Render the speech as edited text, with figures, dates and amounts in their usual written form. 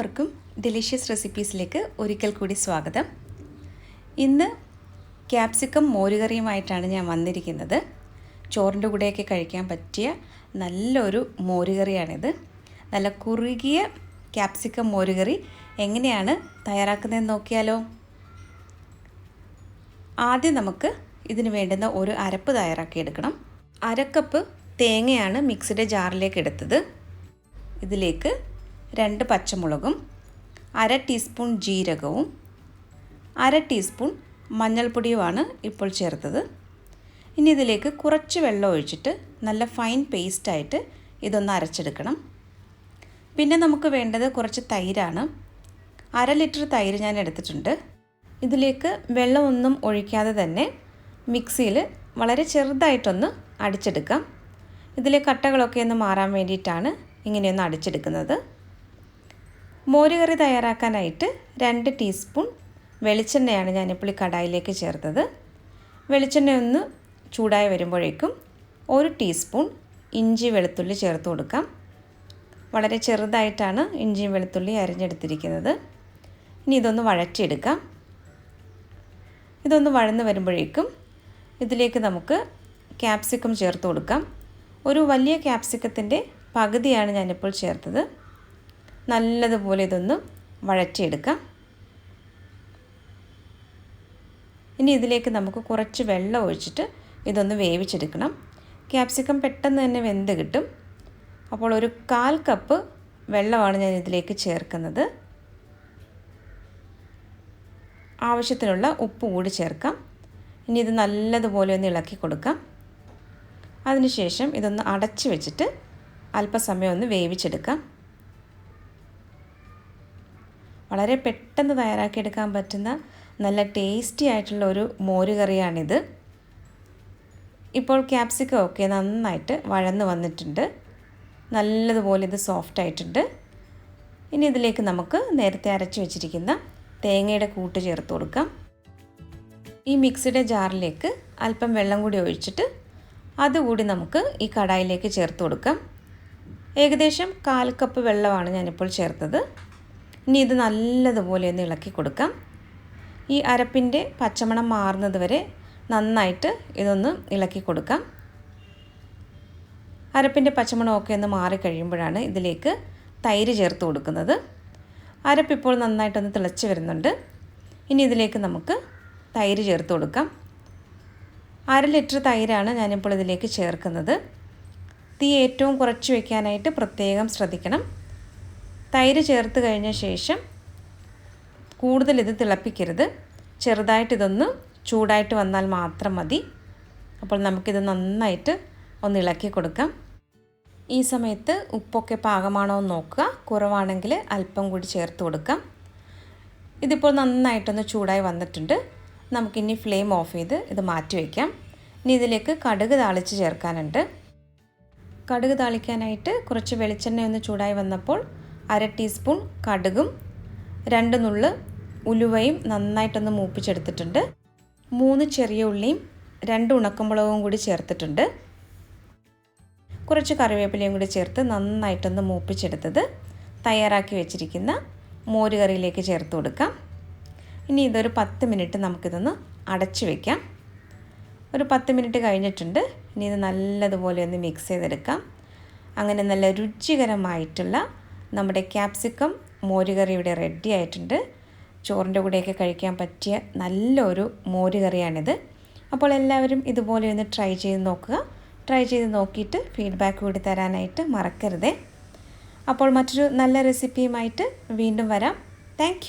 എല്ലാവർക്കും ഡെലിഷ്യസ് റെസിപ്പീസിലേക്ക് ഒരിക്കൽ കൂടി സ്വാഗതം. ഇന്ന് ക്യാപ്സിക്കം മോരുകറിയുമായിട്ടാണ് ഞാൻ വന്നിരിക്കുന്നത്. ചോറിൻ്റെ കൂടെയൊക്കെ കഴിക്കാൻ പറ്റിയ നല്ലൊരു മോരുകറിയാണിത്. നല്ല കുറുകിയ ക്യാപ്സിക്കം മോരുകറി എങ്ങനെയാണ് തയ്യാറാക്കുന്നതെന്ന് നോക്കിയാലോ. ആദ്യം നമുക്ക് ഇതിന് വേണ്ടുന്ന ഒരു അരപ്പ് തയ്യാറാക്കിയെടുക്കണം. 1/2 കപ്പ് തേങ്ങയാണ് മിക്സിയുടെ ജാറിലേക്ക് എടുത്തത്. ഇതിലേക്ക് 2 പച്ചമുളകും 1/2 ടീസ്പൂൺ ജീരകവും 1/2 ടീസ്പൂൺ മഞ്ഞൾപ്പൊടിയുമാണ് ഇപ്പോൾ ചേർത്തത്. ഇനി ഇതിലേക്ക് കുറച്ച് വെള്ളം ഒഴിച്ചിട്ട് നല്ല ഫൈൻ പേസ്റ്റായിട്ട് ഇതൊന്ന് അരച്ചെടുക്കണം. പിന്നെ നമുക്ക് വേണ്ടത് കുറച്ച് തൈരാണ്. 1/2 ലിറ്റർ തൈര് ഞാൻ എടുത്തിട്ടുണ്ട്. ഇതിലേക്ക് വെള്ളമൊന്നും ഒഴിക്കാതെ തന്നെ മിക്സിയിൽ വളരെ ചെറുതായിട്ടൊന്ന് അടിച്ചെടുക്കാം. ഇതിലെ കട്ടകളൊക്കെ ഒന്ന് മാറാൻ വേണ്ടിയിട്ടാണ് ഇങ്ങനെയൊന്ന് അടിച്ചെടുക്കുന്നത്. മോരുകറി തയ്യാറാക്കാനായിട്ട് 2 ടീസ്പൂൺ വെളിച്ചെണ്ണയാണ് ഞാനിപ്പോൾ ഈ കടായിലേക്ക് ചേർത്തത്. വെളിച്ചെണ്ണ ഒന്ന് ചൂടായി വരുമ്പോഴേക്കും 1 ടീസ്പൂൺ ഇഞ്ചി വെളുത്തുള്ളി ചേർത്ത് കൊടുക്കാം. വളരെ ചെറുതായിട്ടാണ് ഇഞ്ചിയും വെളുത്തുള്ളി അരിഞ്ഞെടുത്തിരിക്കുന്നത്. ഇനി ഇതൊന്ന് വഴറ്റിയെടുക്കാം. ഇതൊന്ന് വഴന്ന് വരുമ്പോഴേക്കും ഇതിലേക്ക് നമുക്ക് ക്യാപ്സിക്കം ചേർത്ത് കൊടുക്കാം. ഒരു വലിയ ക്യാപ്സിക്കത്തിൻ്റെ പകുതിയാണ് ഞാനിപ്പോൾ ചേർത്തത്. നല്ലതുപോലെ ഇതൊന്ന് വഴറ്റിയെടുക്കാം. ഇനി ഇതിലേക്ക് നമുക്ക് കുറച്ച് വെള്ളം ഒഴിച്ചിട്ട് ഇതൊന്ന് വേവിച്ചെടുക്കണം. ക്യാപ്സിക്കം പെട്ടെന്ന് തന്നെ വെന്ത് കിട്ടും. അപ്പോൾ ഒരു 1/4 കപ്പ് വെള്ളമാണ് ഞാൻ ഇതിലേക്ക് ചേർക്കുന്നത്. ആവശ്യത്തിനുള്ള ഉപ്പ് കൂടി ചേർക്കാം. ഇനി ഇത് നല്ലതുപോലെ ഒന്ന് ഇളക്കി കൊടുക്കാം. അതിനുശേഷം ഇതൊന്ന് അടച്ചു വെച്ചിട്ട് അല്പസമയം ഒന്ന് വേവിച്ചെടുക്കാം. വളരെ പെട്ടെന്ന് തയ്യാറാക്കിയെടുക്കാൻ പറ്റുന്ന നല്ല ടേസ്റ്റി ആയിട്ടുള്ള ഒരു മോരുകറിയാണിത്. ഇപ്പോൾ ക്യാപ്സിക്കം ഒക്കെ നന്നായിട്ട് വഴന്ന് വന്നിട്ടുണ്ട്. നല്ലതുപോലെ ഇത് സോഫ്റ്റ് ആയിട്ടുണ്ട്. ഇനി ഇതിലേക്ക് നമുക്ക് നേരത്തെ അരച്ചു വെച്ചിരിക്കുന്ന തേങ്ങയുടെ കൂട്ട് ചേർത്ത് കൊടുക്കാം. ഈ മിക്സിയുടെ ജാറിലേക്ക് അല്പം വെള്ളം കൂടി ഒഴിച്ചിട്ട് അതുകൂടി നമുക്ക് ഈ കടായിലേക്ക് ചേർത്ത് കൊടുക്കാം. ഏകദേശം 1/4 കപ്പ് വെള്ളമാണ് ഞാനിപ്പോൾ ചേർത്തത്. ഇനി ഇത് നല്ലതുപോലെ ഒന്ന് ഇളക്കി കൊടുക്കാം. ഈ അരപ്പിൻ്റെ പച്ചമണം മാറുന്നത് വരെ നന്നായിട്ട് ഇതൊന്ന് ഇളക്കി കൊടുക്കാം. അരപ്പിൻ്റെ പച്ചമണമൊക്കെ ഒന്ന് മാറിക്കഴിയുമ്പോഴാണ് ഇതിലേക്ക് തൈര് ചേർത്ത് കൊടുക്കുന്നത്. അരപ്പിപ്പോൾ നന്നായിട്ടൊന്ന് തിളച്ച് വരുന്നുണ്ട്. ഇനി ഇതിലേക്ക് നമുക്ക് തൈര് ചേർത്ത് കൊടുക്കാം. 1/2 ലിറ്റർ തൈരാണ് ഞാനിപ്പോൾ ഇതിലേക്ക് ചേർക്കുന്നത്. തീ ഏറ്റവും കുറച്ച് വയ്ക്കാനായിട്ട് പ്രത്യേകം ശ്രദ്ധിക്കണം. തൈര് ചേർത്ത് കഴിഞ്ഞ ശേഷം കൂടുതൽ ഇത് തിളപ്പിക്കരുത്. ചെറുതായിട്ട് ഇതൊന്ന് ചൂടായിട്ട് വന്നാൽ മാത്രം മതി. അപ്പോൾ നമുക്കിത് നന്നായിട്ട് ഒന്ന് ഇളക്കി കൊടുക്കാം. ഈ സമയത്ത് ഉപ്പൊക്കെ പാകമാണോ എന്ന് നോക്കുക. കുറവാണെങ്കിൽ അല്പം കൂടി ചേർത്ത് കൊടുക്കാം. ഇതിപ്പോൾ നന്നായിട്ടൊന്ന് ചൂടായി വന്നിട്ടുണ്ട്. നമുക്കിനി ഫ്ലെയിം ഓഫ് ചെയ്ത് ഇത് മാറ്റി വയ്ക്കാം. ഇനി ഇതിലേക്ക് കടുക് താളിച്ച് ചേർക്കാനുണ്ട്. കടുക് താളിക്കാനായിട്ട് കുറച്ച് വെളിച്ചെണ്ണ ഒന്ന് ചൂടായി വന്നപ്പോൾ 1/2 ടീസ്പൂൺ കടുകും 2 നുള്ള് ഉലുവയും നന്നായിട്ടൊന്ന് മൂപ്പിച്ചെടുത്തിട്ടുണ്ട്. 3 ചെറിയ ഉള്ളിയും 2 ഉണക്കമുളകും കൂടി ചേർത്തിട്ടുണ്ട്. കുറച്ച് കറിവേപ്പിലയും കൂടി ചേർത്ത് നന്നായിട്ടൊന്ന് മൂപ്പിച്ചെടുത്തത് തയ്യാറാക്കി വെച്ചിരിക്കുന്ന മോരുകറിയിലേക്ക് ചേർത്ത് കൊടുക്കാം. ഇനി ഇതൊരു 10 മിനിറ്റ് നമുക്കിതൊന്ന് അടച്ചു വയ്ക്കാം. ഒരു 10 മിനിറ്റ് കഴിഞ്ഞിട്ടുണ്ട്. ഇനി ഇത് നല്ലതുപോലെ ഒന്ന് മിക്സ് ചെയ്തെടുക്കാം. അങ്ങനെ നല്ല രുചികരമായിട്ടുള്ള നമ്മുടെ ക്യാപ്സിക്കം മോരുകറി ഇവിടെ റെഡി ആയിട്ടുണ്ട്. ചോറിൻ്റെ കൂടെയൊക്കെ കഴിക്കാൻ പറ്റിയ നല്ലൊരു മോരുകറിയാണിത്. അപ്പോൾ എല്ലാവരും ഇതുപോലെ ഒന്ന് ട്രൈ ചെയ്ത് നോക്കുക. ട്രൈ ചെയ്ത് നോക്കിയിട്ട് ഫീഡ്ബാക്ക് കൂടി തരാനായിട്ട് മറക്കരുതേ. അപ്പോൾ മറ്റൊരു നല്ല റെസിപ്പിയുമായിട്ട് വീണ്ടും വരാം. താങ്ക്